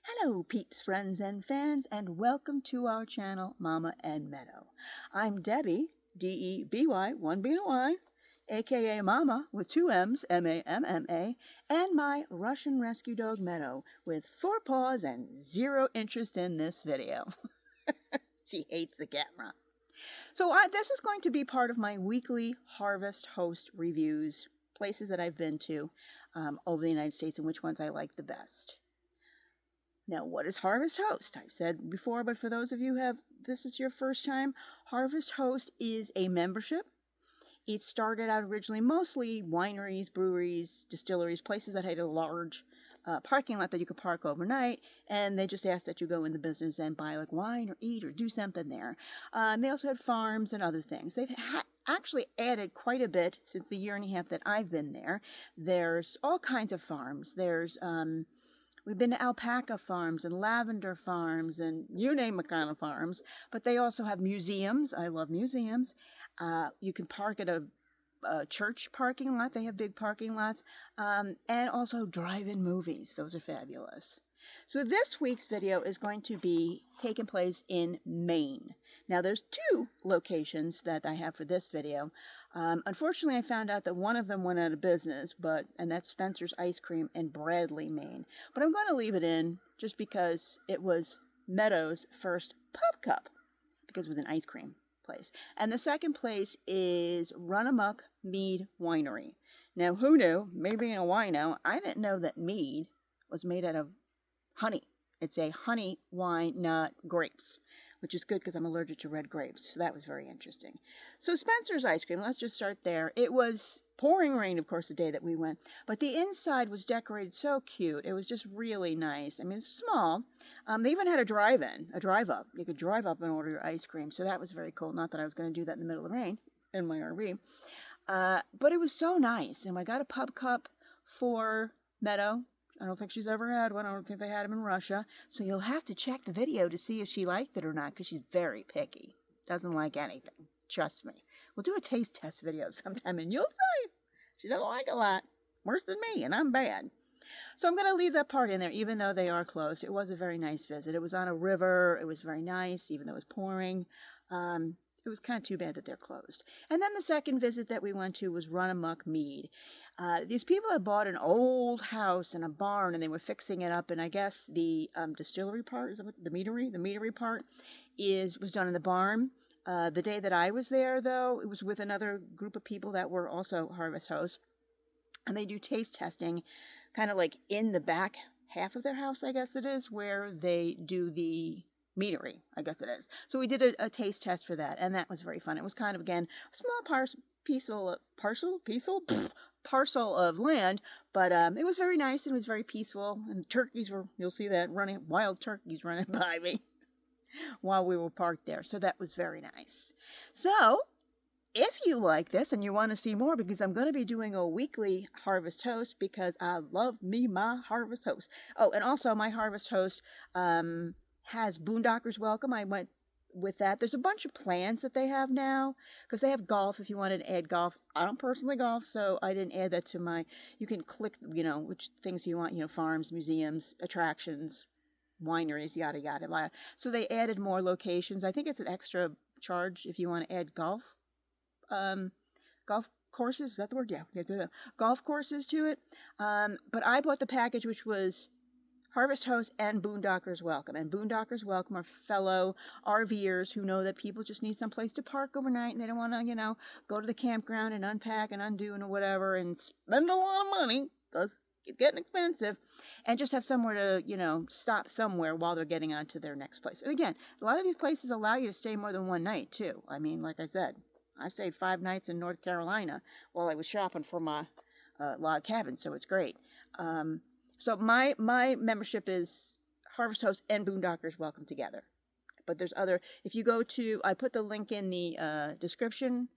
Hello peeps, friends, and fans, and welcome to our channel, Mama and Meadow. I'm Debbie, D-E-B-Y, one B and a Y, aka Mama with two M's, M-A-M-M-A, and my Russian rescue dog Meadow with 4 paws and 0 interest in this video. She hates the camera. So this is going to be part of my weekly Harvest Host reviews, places that I've been to over the United States and which ones I like the best. Now, what is Harvest Host? I've said before, but for those of you who this is your first time, Harvest Host is a membership. It started out originally mostly wineries, breweries, distilleries, places that had a large parking lot that you could park overnight, and they just asked that you go in the business and buy like wine or eat or do something there. They also had farms and other things. They've actually added quite a bit since the year and a half that I've been there. There's all kinds of farms. There's we've been to alpaca farms and lavender farms and you name a kind of farms, but they also have museums. I love museums. You can park at a church parking lot. They have big parking lots, and also drive-in movies. Those are fabulous. So this week's video is going to be taking place in Maine. Now there's 2 locations that I have for this video. Unfortunately, I found out that one of them went out of business, and that's Spencer's Ice Cream in Bradley, Maine. But I'm going to leave it in just because it was Meadow's first Pup Cup, because it was an ice cream place. And the second place is RunAmok Mead Winery. Now, who knew? Me being a wino, I didn't know that mead was made out of honey. It's a honey wine, not grapes, which is good because I'm allergic to red grapes. So that was very interesting. So Spencer's Ice Cream, let's just start there. It was pouring rain, of course, the day that we went, but the inside was decorated so cute. It was just really nice. I mean, it's small. They even had a drive-in, a drive-up. You could drive up and order your ice cream, so that was very cool. Not that I was going to do that in the middle of the rain in my RV. But it was so nice, and I got a Pup Cup for Meadow. I don't think she's ever had one. I don't think they had them in Russia. So you'll have to check the video to see if she liked it or not, because she's very picky. Doesn't like anything. Trust me. We'll do a taste test video sometime, and you'll see. She doesn't like a lot. Worse than me, and I'm bad. So I'm going to leave that part in there, even though they are closed. It was a very nice visit. It was on a river. It was very nice, even though it was pouring. It was kind of too bad that they're closed. And then the second visit that we went to was RunAmok Mead. These people had bought an old house and a barn, and they were fixing it up. And I guess the distillery part, is the meadery part was done in the barn. The day that I was there, though, it was with another group of people that were also Harvest Hosts. And they do taste testing kind of like in the back half of their house, I guess it is, where they do the meadery, I guess it is. So we did a taste test for that, and that was very fun. It was kind of, again, a small parcel of land, but it was very nice and it was very peaceful. And turkeys were, you'll see that, wild turkeys running by me while we were parked there. So that was very nice. So if you like this and you want to see more, because I'm going to be doing a weekly Harvest Host, because I love me my Harvest Host. Oh, and also my Harvest Host has Boondockers Welcome. I went with that. There's a bunch of plans that they have now, because they have golf if you wanted to add golf. I don't personally golf, so I didn't add that to my, you can click, which things you want, farms, museums, attractions, wineries, yada, yada, yada. So they added more locations. I think it's an extra charge if you want to add golf courses. Is that the word? Yeah, golf courses to it. But I bought the package, which was Harvest Host and Boondockers Welcome. And Boondockers Welcome are fellow RVers who know that people just need some place to park overnight, and they don't want to, go to the campground and unpack and undo and whatever and spend a lot of money, because it's getting expensive, and just have somewhere to, stop somewhere while they're getting on to their next place. And again, a lot of these places allow you to stay more than one night, too. I mean, like I said, I stayed 5 nights in North Carolina while I was shopping for my log cabin, so it's great. So my membership is Harvest Host and Boondockers Welcome together. But there's other, if you go to, I put the link in the description.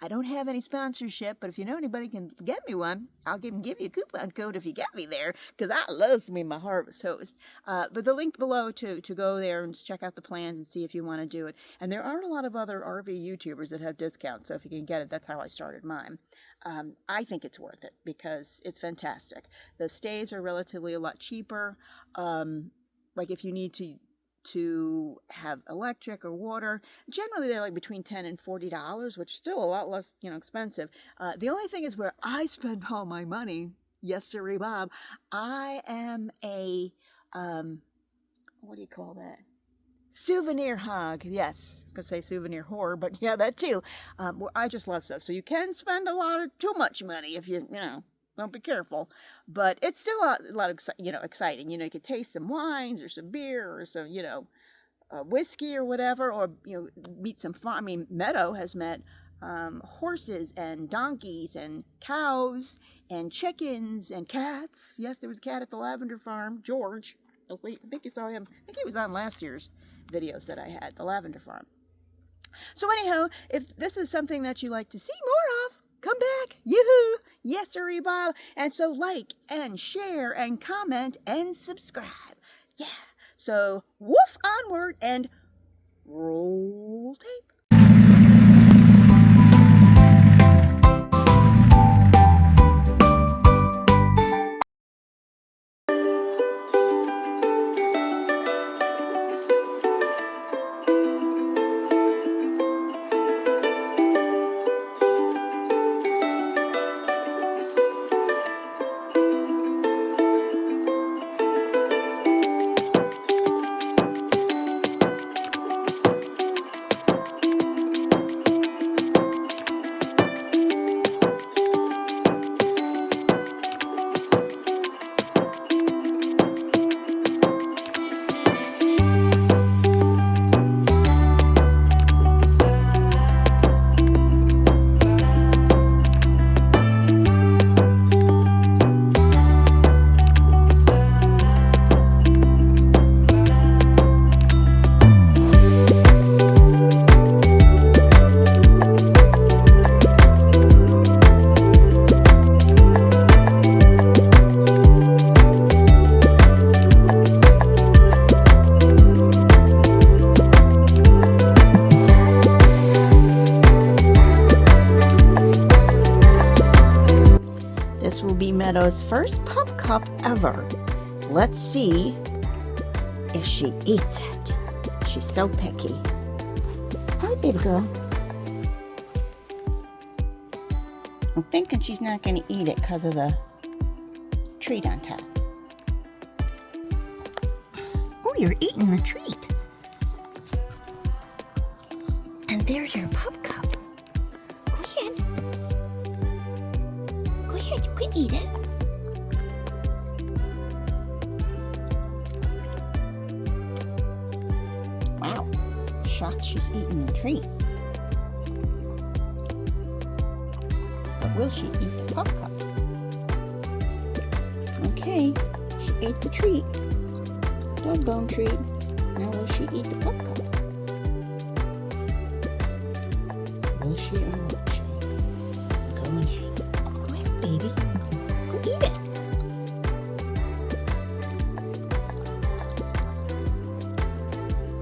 I don't have any sponsorship, but if you know anybody can get me one, I'll give you a coupon code if you get me there, because I love me my Harvest Host. But the link below to go there and check out the plans and see if you want to do it. And there aren't a lot of other RV YouTubers that have discounts, so if you can get it, that's how I started mine. I think it's worth it because it's fantastic. The stays are relatively a lot cheaper. like if you need to have electric or water, generally they're like between $10 and $40, which is still a lot less, expensive. The only thing is where I spend all my money, yes sirree Bob, I am a, what do you call that? Souvenir hog, yes. I was gonna say souvenir whore, but yeah, that too. Well, I just love stuff. So you can spend a lot of too much money if you don't be careful. But it's still a lot of exciting. You could taste some wines or some beer or some whiskey or whatever, or meet some farm. I mean, Meadow has met horses and donkeys and cows and chickens and cats. Yes, there was a cat at the lavender farm, George. I think you saw him. I think he was on last year's videos that I had, the lavender farm. So anyhow, if this is something that you like to see more of, come back. Yoo-hoo! Yes, sirree Bob. And so like and share and comment and subscribe. Yeah. So woof onward and roll tape. This will be Meadow's first Pup Cup ever. Let's see if she eats it. She's so picky. Hi, baby girl. I'm thinking she's not going to eat it because of the treat on top. Oh, you're eating the treat. And there's your Pup Cup. Go ahead. Go ahead, you can eat it. Wow, shocked she's eating the treat. But will she eat the Pup Cup? Okay, she ate the treat. Dog bone treat. Now will she eat the Pup Cup? Will she or won't she? Go in here. Go ahead, baby. Go eat it.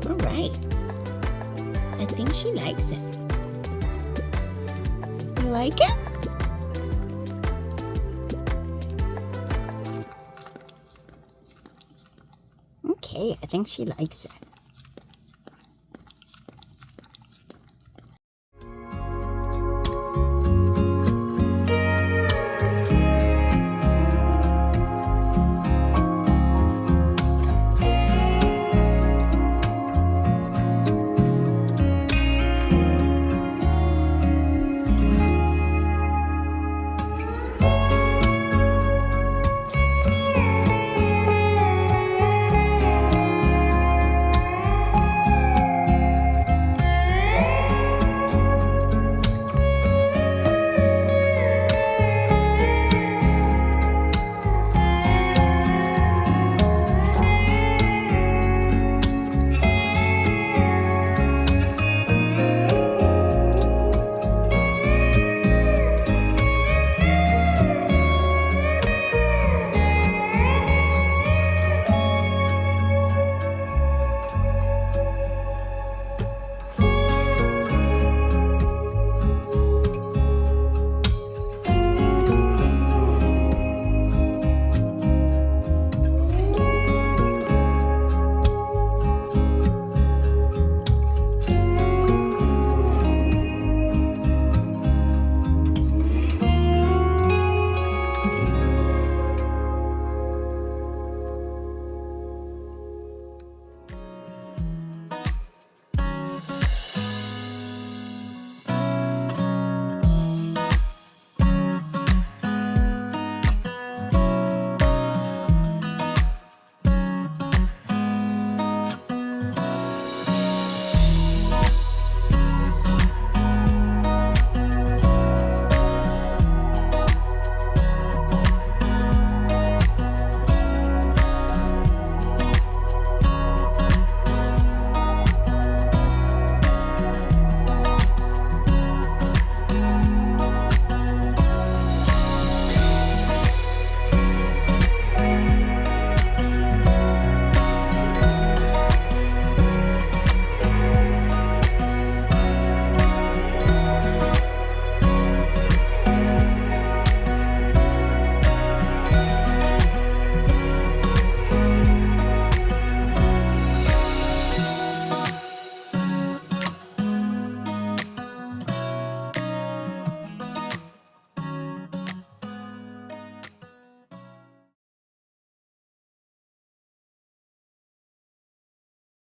All right. I think she likes it. You like it? Okay, I think she likes it.